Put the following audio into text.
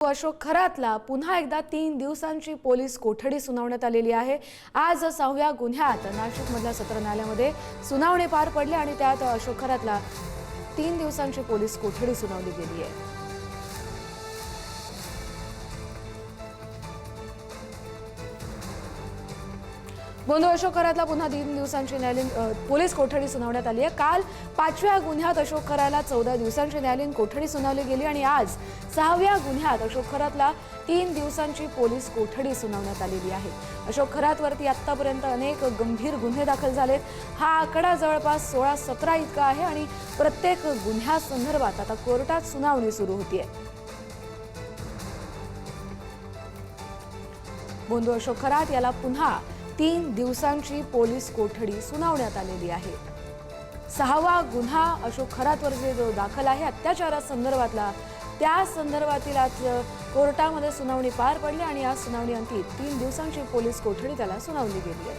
अशोक खरातला पुन्हा एकदा 3 दिवसांची पोलीस कोठडी सुनावण्यात आलेली आहे। आज 6व्या गुन्ह्यात नाशिकमधल्या सत्र न्यायालयामध्ये सुनावणी पार पडली आणि त्यात अशोक खरातला 3 दिवसांची पोलीस कोठडी सुनावली गेली आहे। बंधू अशोक खरातला पुन्हा 3 दिवसांची न्यायालयीन पोलीस कोठडी सुनावण्यात आली आहे। काल 5व्या गुन्ह्यात अशोक खरातला 14 दिवसांची न्यायालयीन कोठडी सुनावली गेली आणि आज 6व्या गुन्ह्यात अशोक खरातला 3 दिवसांची पोलीस कोठडी सुनावण्यात आलेली आहे। अशोक खरातवरती आतापर्यंत अनेक गंभीर गुन्हे दाखल झालेत। हा आकडा जवळपास 16-17 इतका आहे आणि प्रत्येक गुन्ह्यासंदर्भात आता कोर्टात सुनावणी सुरू होतीये। बंधू अशोक खरात याला पुन्हा 3 दिवसांची पोलीस कोठडी सुनावण्यात आलेली आहे। 6वा गुन्हा अशोक खरातवर जो दाखल आहे अत्याचारासंदर्भातला त्या संदर्भातील आज कोर्टामध्ये सुनावणी पार पडली आणि या सुनावणी अंती 3 दिवसांची पोलीस कोठडी त्याला सुनावली गेली आहे।